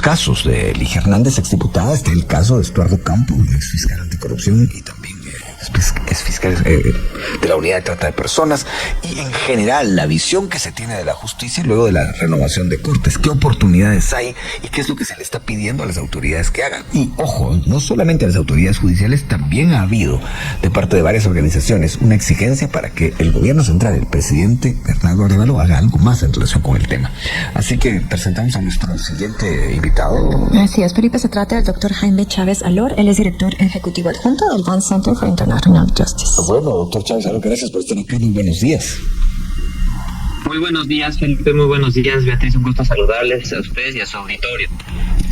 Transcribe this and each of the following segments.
casos de Ligia Hernández, exdiputada, está el caso de Estuardo Campo, exfiscal anticorrupción y también exfiscal de la Unidad de Trata de Personas, y en general la visión que se tiene de la justicia luego de la renovación de Cortes, qué oportunidades hay y qué es lo que se le está pidiendo a las autoridades que hagan. Y ojo, no solamente a las autoridades judiciales, también ha habido de parte de varias organizaciones una exigencia para que el gobierno central, el presidente Bernardo Arévalo, haga algo más en relación con el tema. Así que presentamos a nuestro siguiente invitado. Así es, Felipe, se trata del doctor Jaime Chávez Alor. Él es director ejecutivo adjunto del Bond Center for International Justice. Bueno, doctor Chávez Alor, gracias por estar aquí. Muy buenos días. Muy buenos días, Felipe. Muy buenos días, Beatriz. Un gusto saludarles a ustedes y a su auditorio.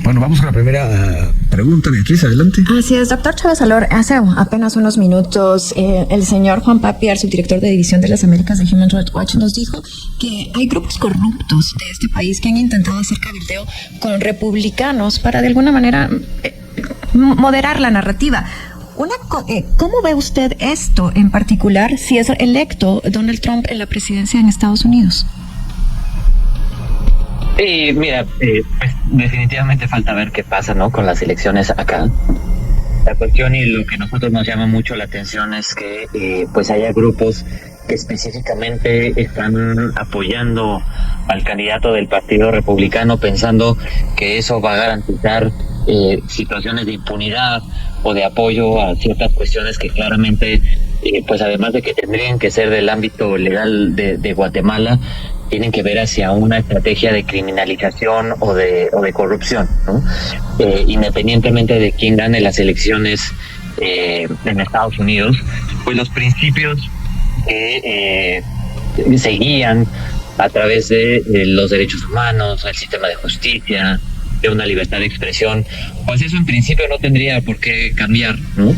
Bueno, vamos con la primera pregunta, Beatriz, adelante. Así es, doctor Chávez Alor. Hace apenas unos minutos, el señor Juan Papiar, subdirector de División de las Américas de Human Rights Watch, nos dijo que hay grupos corruptos de este país que han intentado hacer cabildeo con republicanos para de alguna manera moderar la narrativa. ¿Cómo ve usted esto en particular si es electo Donald Trump en la presidencia en Estados Unidos? Mira, pues definitivamente falta ver qué pasa, ¿no?, con las elecciones acá. La cuestión y lo que a nosotros nos llama mucho la atención es que pues haya grupos que específicamente están apoyando al candidato del Partido Republicano pensando que eso va a garantizar situaciones de impunidad o de apoyo a ciertas cuestiones que claramente, pues además de que tendrían que ser del ámbito legal de Guatemala, tienen que ver hacia una estrategia de criminalización o de corrupción, ¿no? Independientemente de quién gane las elecciones en Estados Unidos, pues los principios que se guían a través de los derechos humanos, el sistema de justicia, de una libertad de expresión, pues eso en principio no tendría por qué cambiar, ¿no?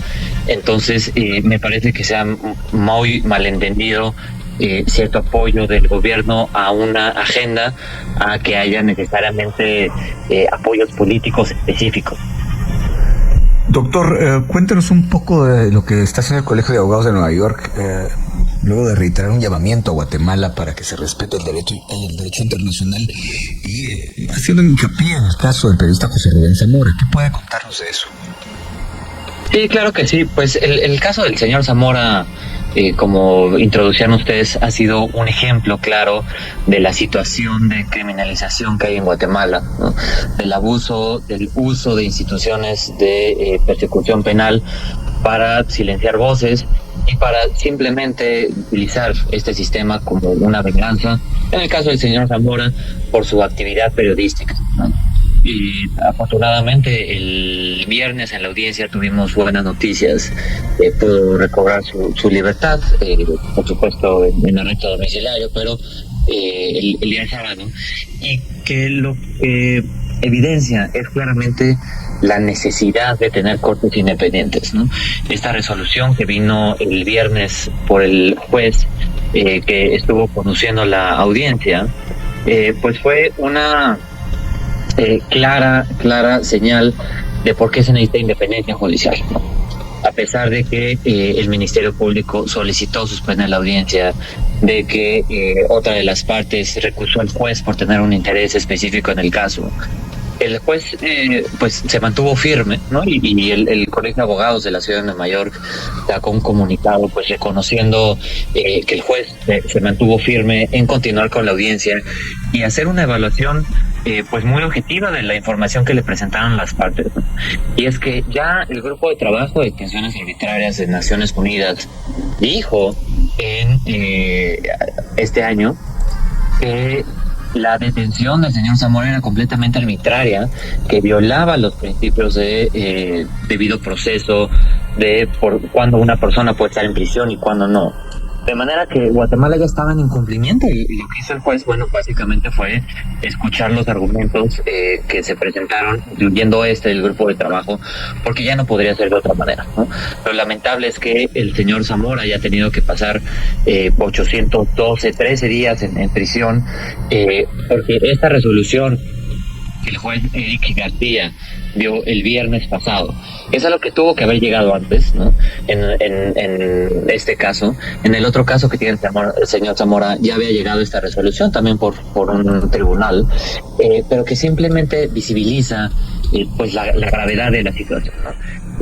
Entonces me parece que se ha muy malentendido cierto apoyo del gobierno a una agenda, a que haya necesariamente apoyos políticos específicos. Doctor, cuéntenos un poco de lo que está haciendo el Colegio de Abogados de Nueva York, luego de reiterar un llamamiento a Guatemala para que se respete el derecho internacional y haciendo hincapié en el caso del periodista José Rubén Zamora. ¿Qué puede contarnos de eso? Sí, claro que sí. Pues el caso del señor Zamora, como introducían ustedes, ha sido un ejemplo claro de la situación de criminalización que hay en Guatemala, ¿no? Del uso de instituciones de persecución penal para silenciar voces y para simplemente utilizar este sistema como una venganza, en el caso del señor Zamora, por su actividad periodística, ¿no? Y afortunadamente el viernes en la audiencia tuvimos buenas noticias. Pudo recobrar su libertad, por supuesto en arresto domiciliario, pero el día de sábado, y que lo que evidencia es claramente la necesidad de tener cortes independientes, ¿no? Esta resolución que vino el viernes por el juez que estuvo conduciendo la audiencia, pues fue una clara señal de por qué se necesita independencia judicial, ¿no? A pesar de que el Ministerio Público solicitó suspender la audiencia, de que otra de las partes recusó al juez por tener un interés específico en el caso, el juez pues se mantuvo firme, ¿no? Y el Colegio de Abogados de la Ciudad de Nueva York sacó un comunicado pues reconociendo que el juez se mantuvo firme en continuar con la audiencia y hacer una evaluación pues muy objetiva de la información que le presentaron las partes, ¿no? Y es que ya el grupo de trabajo de detenciones arbitrarias de Naciones Unidas dijo en este año que la detención del señor Zamora era completamente arbitraria, que violaba los principios de debido proceso, de por cuándo una persona puede estar en prisión y cuándo no. De manera que Guatemala ya estaba en incumplimiento, y lo que hizo el juez, bueno, básicamente fue escuchar los argumentos que se presentaron, incluyendo del grupo de trabajo, porque ya no podría ser de otra manera, ¿no? Lo lamentable es que el señor Zamora haya tenido que pasar 13 días en prisión, porque esta resolución que el juez Eric García dio el viernes pasado. Es a lo que tuvo que haber llegado antes, ¿no? En este caso. En el otro caso que tiene el señor Zamora ya había llegado esta resolución también por un tribunal, pero que simplemente visibiliza pues la gravedad de la situación, ¿no?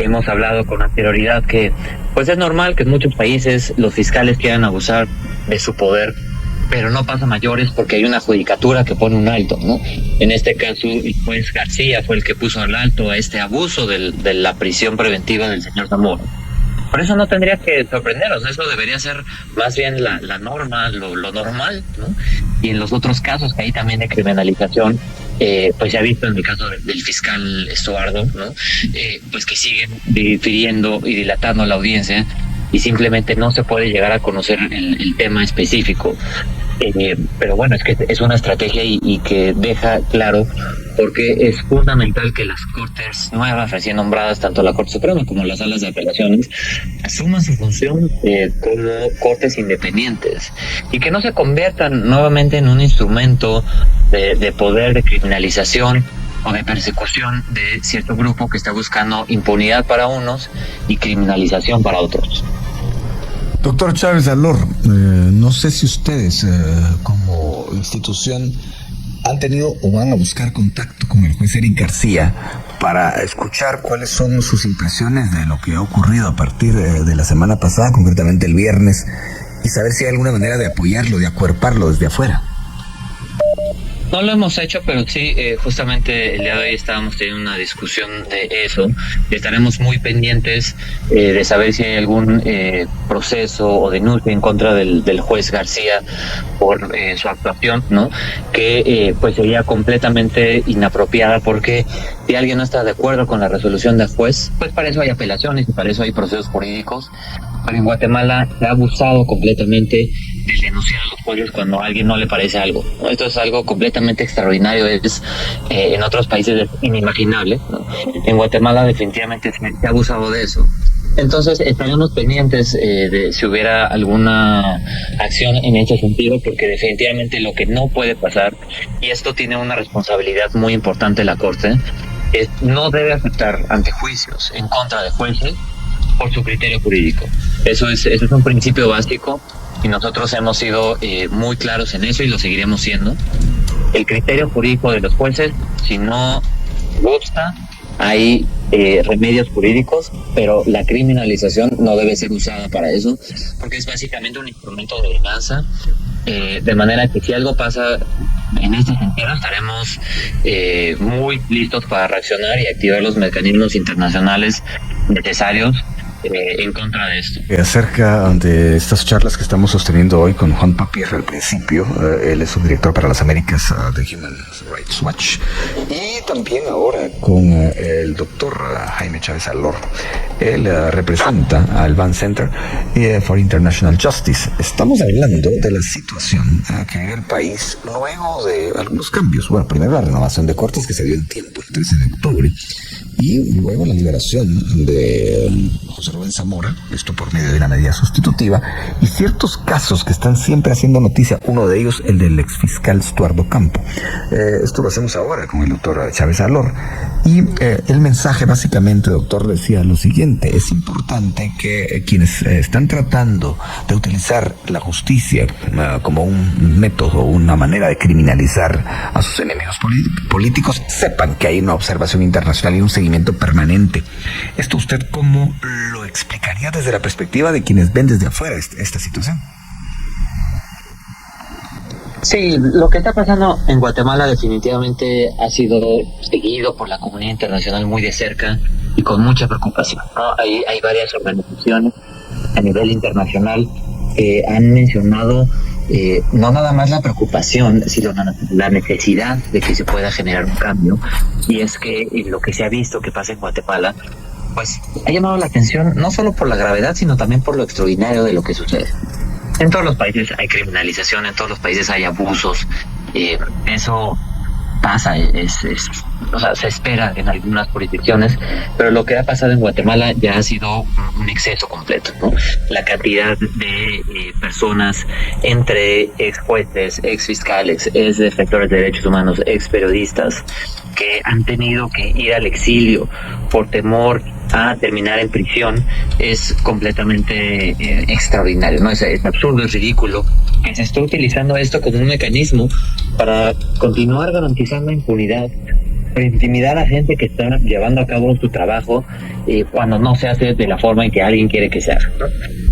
Hemos hablado con anterioridad que pues es normal que en muchos países los fiscales quieran abusar de su poder, pero no pasa mayores porque hay una judicatura que pone un alto, ¿no? En este caso, el juez García fue el que puso al alto a este abuso de la prisión preventiva del señor Zamora. Por eso no tendría que sorprendernos, eso debería ser más bien la norma, lo normal, ¿no? Y en los otros casos que hay también de criminalización, pues ya visto en el caso del fiscal Estuardo, ¿no? Pues que siguen difiriendo y dilatando la audiencia y simplemente no se puede llegar a conocer el tema específico. Pero bueno, es que es una estrategia y que deja claro porque es fundamental que las cortes nuevas recién nombradas, tanto la Corte Suprema como las salas de apelaciones, asuman su función como cortes independientes y que no se conviertan nuevamente en un instrumento de poder, de criminalización o de persecución de cierto grupo que está buscando impunidad para unos y criminalización para otros. Doctor Chávez Alor, no sé si ustedes como institución han tenido o van a buscar contacto con el juez Eric García para escuchar cuáles son sus impresiones de lo que ha ocurrido a partir de la semana pasada, concretamente el viernes, y saber si hay alguna manera de apoyarlo, de acuerparlo desde afuera. No lo hemos hecho, pero sí, justamente el día de hoy estábamos teniendo una discusión de eso y estaremos muy pendientes de saber si hay algún proceso o denuncia en contra del juez García por su actuación, ¿no? Que pues sería completamente inapropiada porque si alguien no está de acuerdo con la resolución del juez, pues para eso hay apelaciones y para eso hay procesos jurídicos. Pero en Guatemala se ha abusado completamente de denunciar a los jueces cuando a alguien no le parece algo, ¿no? Esto es algo completamente extraordinario, en otros países es inimaginable, ¿no? En Guatemala definitivamente se ha abusado de eso. Entonces estaremos pendientes de si hubiera alguna acción en ese sentido, porque definitivamente lo que no puede pasar, y esto tiene una responsabilidad muy importante la Corte, es no debe afectar ante juicios en contra de jueces por su criterio jurídico. Eso es un principio básico y nosotros hemos sido muy claros en eso y lo seguiremos siendo. El criterio jurídico de los jueces, si no gusta, hay remedios jurídicos, pero la criminalización no debe ser usada para eso, porque es básicamente un instrumento de venganza, de manera que si algo pasa en este sentido estaremos muy listos para reaccionar y activar los mecanismos internacionales necesarios en contra de esto. Acerca de estas charlas que estamos sosteniendo hoy con Juan Papier al principio, él es subdirector para las Américas de Human Rights Watch, y también ahora con el doctor Jaime Chávez Alor. Él representa al Van Center for International Justice. Estamos hablando de la situación que vive el país luego de algunos cambios. Bueno, primero la renovación de cortes que se dio en tiempo, el 13 de octubre, y luego la liberación de José Rubén Zamora, esto por medio de una medida sustitutiva, y ciertos casos que están siempre haciendo noticia, uno de ellos el del exfiscal Estuardo Campo. Esto lo hacemos ahora con el doctor Chávez Alor, y el mensaje básicamente, doctor, decía lo siguiente: es importante que quienes están tratando de utilizar la justicia como un método, una manera de criminalizar a sus enemigos políticos, sepan que hay una observación internacional y un seguimiento permanente. ¿Esto usted cómo lo explicaría desde la perspectiva de quienes ven desde afuera esta situación? Sí, lo que está pasando en Guatemala definitivamente ha sido seguido por la comunidad internacional muy de cerca y con mucha preocupación, ¿no? Hay varias organizaciones a nivel internacional que han mencionado no nada más la preocupación, sino la necesidad de que se pueda generar un cambio. Y es que lo que se ha visto que pasa en Guatemala, pues ha llamado la atención no solo por la gravedad, sino también por lo extraordinario de lo que sucede. En todos los países hay criminalización, en todos los países hay abusos. Eso pasa, o sea, se espera en algunas jurisdicciones, pero lo que ha pasado en Guatemala ya ha sido un exceso completo, ¿no? La cantidad de personas entre ex jueces, ex fiscales, ex defensores de derechos humanos, ex periodistas, que han tenido que ir al exilio por temor a terminar en prisión, es completamente extraordinario, ¿no? Es absurdo, es ridículo que se esté utilizando esto como un mecanismo para continuar garantizando impunidad, para intimidar a gente que está llevando a cabo su trabajo cuando no se hace de la forma en que alguien quiere que se haga, ¿no?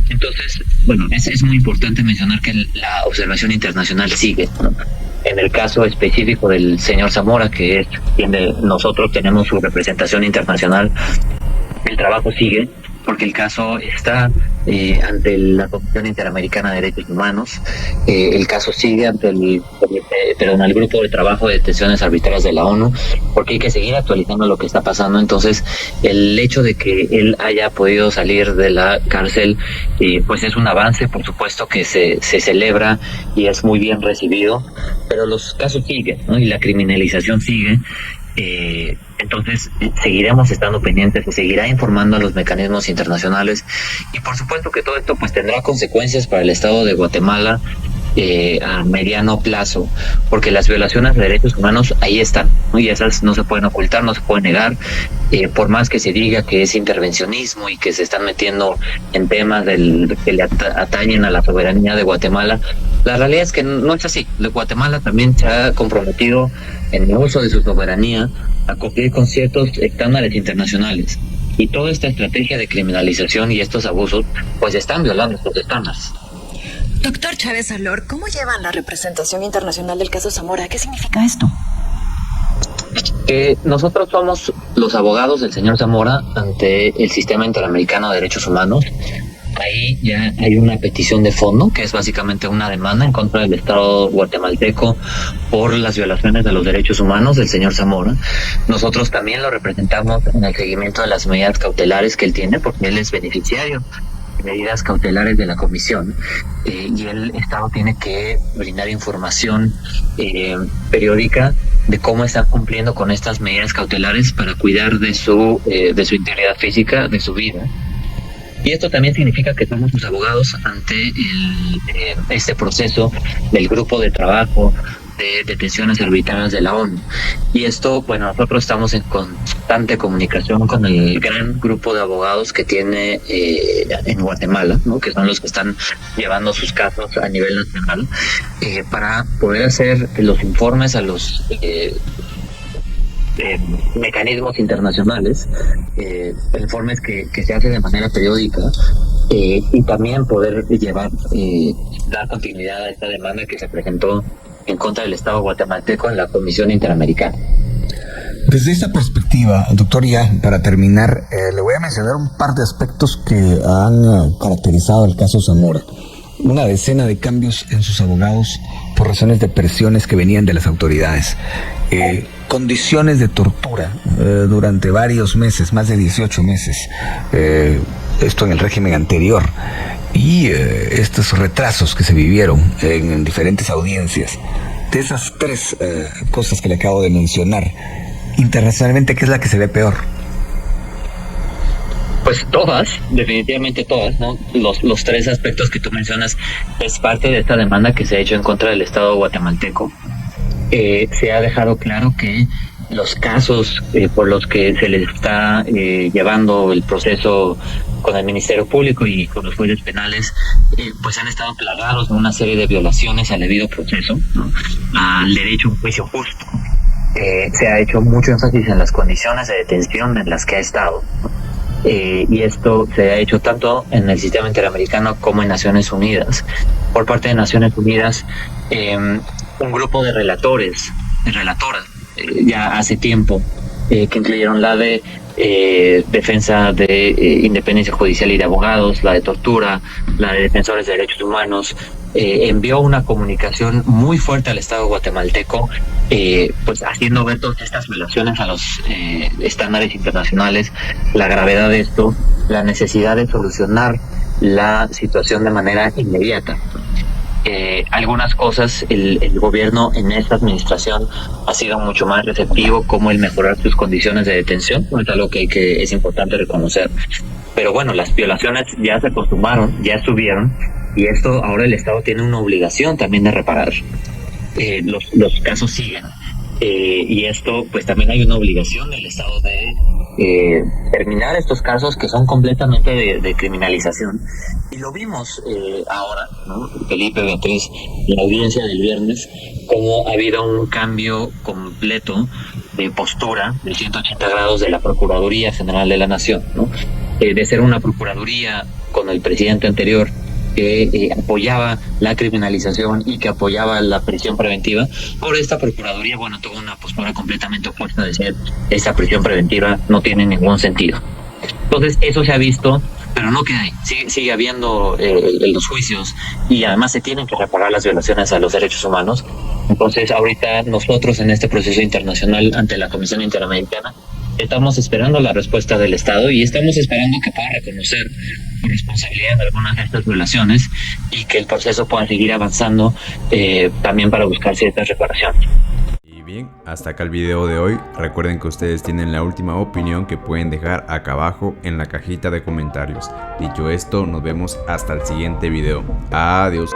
Entonces, bueno, es muy importante mencionar que la observación internacional sigue, ¿no? En el caso específico del señor Zamora, que es quien nosotros tenemos su representación internacional, el trabajo sigue, porque el caso está ante la Comisión Interamericana de Derechos Humanos, el caso sigue ante el Grupo de Trabajo de Detenciones Arbitrarias de la ONU, porque hay que seguir actualizando lo que está pasando. Entonces, el hecho de que él haya podido salir de la cárcel, pues es un avance, por supuesto que se celebra y es muy bien recibido, pero los casos siguen, ¿no? Y la criminalización sigue. Entonces seguiremos estando pendientes, se seguirá informando a los mecanismos internacionales y por supuesto que todo esto pues tendrá consecuencias para el Estado de Guatemala a mediano plazo, porque las violaciones de derechos humanos ahí están, ¿no? Y esas no se pueden ocultar, no se pueden negar, por más que se diga que es intervencionismo y que se están metiendo en temas que le atañen a la soberanía de Guatemala. La realidad es que no es así. Guatemala también se ha comprometido en el uso de su soberanía a cumplir con ciertos estándares internacionales. Y toda esta estrategia de criminalización y estos abusos, pues están violando estos estándares. Doctor Chávez Alor, ¿cómo llevan la representación internacional del caso Zamora? ¿Qué significa esto? Nosotros somos los abogados del señor Zamora ante el Sistema Interamericano de Derechos Humanos. Ahí ya hay una petición de fondo, que es básicamente una demanda en contra del Estado guatemalteco por las violaciones de los derechos humanos del señor Zamora. Nosotros también lo representamos en el seguimiento de las medidas cautelares que él tiene, porque él es beneficiario de medidas cautelares de la comisión, y el Estado tiene que brindar información periódica de cómo están cumpliendo con estas medidas cautelares para cuidar de su integridad física, de su vida. Y esto también significa que somos sus abogados ante este proceso del grupo de trabajo de detenciones arbitrarias de la ONU. Y esto, bueno, nosotros estamos en constante comunicación con el gran grupo de abogados que tiene en Guatemala, ¿no? Que son los que están llevando sus casos a nivel nacional, para poder hacer los informes a los mecanismos internacionales, informes que se hacen de manera periódica, y también poder dar continuidad a esta demanda que se presentó en contra del Estado guatemalteco en la Comisión Interamericana. Desde esta perspectiva, doctor, ya para terminar, le voy a mencionar un par de aspectos que han caracterizado el caso Zamora. Una decena de cambios en sus abogados por razones de presiones que venían de las autoridades. Condiciones de tortura durante varios meses, más de 18 meses. Esto en el régimen anterior. Y estos retrasos que se vivieron en diferentes audiencias. De esas tres cosas que le acabo de mencionar, internacionalmente, ¿qué es la que se ve peor? Pues todas, definitivamente todas, ¿no? Los tres aspectos que tú mencionas es parte de esta demanda que se ha hecho en contra del Estado guatemalteco. Se ha dejado claro que los casos por los que se les está llevando el proceso con el Ministerio Público y con los jueces penales, pues han estado plagados de una serie de violaciones al debido proceso, ¿no? Al derecho a un juicio justo. Se ha hecho mucho énfasis en las condiciones de detención en las que ha estado, ¿no? Y esto se ha hecho tanto en el sistema interamericano como en Naciones Unidas. Por parte de Naciones Unidas, un grupo de relatoras, ya hace tiempo, que incluyeron la de defensa de independencia judicial y de abogados, la de tortura, la de defensores de derechos humanos, envió una comunicación muy fuerte al Estado guatemalteco, pues haciendo ver todas estas violaciones a los estándares internacionales, la gravedad de esto, la necesidad de solucionar la situación de manera inmediata. algunas cosas el gobierno en esta administración ha sido mucho más receptivo, como el mejorar sus condiciones de detención, es algo que es importante reconocer. Pero bueno, las violaciones ya se acostumbraron, ya estuvieron, y esto ahora el Estado tiene una obligación también de reparar. Los casos siguen. Y esto, pues también hay una obligación del Estado de terminar estos casos que son completamente de criminalización. Y lo vimos ahora, ¿no? Felipe, Beatriz, en la audiencia del viernes, cómo ha habido un cambio completo de postura de 180 grados de la Procuraduría General de la Nación, ¿no? De ser una Procuraduría con el presidente anterior que apoyaba la criminalización y que apoyaba la prisión preventiva, por esta Procuraduría, bueno, tuvo una postura completamente opuesta, de decir, esta prisión preventiva no tiene ningún sentido. Entonces, eso se ha visto, pero no queda ahí. Sigue habiendo los juicios, y además se tienen que reparar las violaciones a los derechos humanos. Entonces, ahorita nosotros en este proceso internacional ante la Comisión Interamericana estamos esperando la respuesta del Estado, y estamos esperando que pueda reconocer responsabilidad en algunas de estas violaciones y que el proceso pueda seguir avanzando también para buscar ciertas reparaciones. Y bien, hasta acá el video de hoy. Recuerden que ustedes tienen la última opinión que pueden dejar acá abajo en la cajita de comentarios. Dicho esto, nos vemos hasta el siguiente video. Adiós.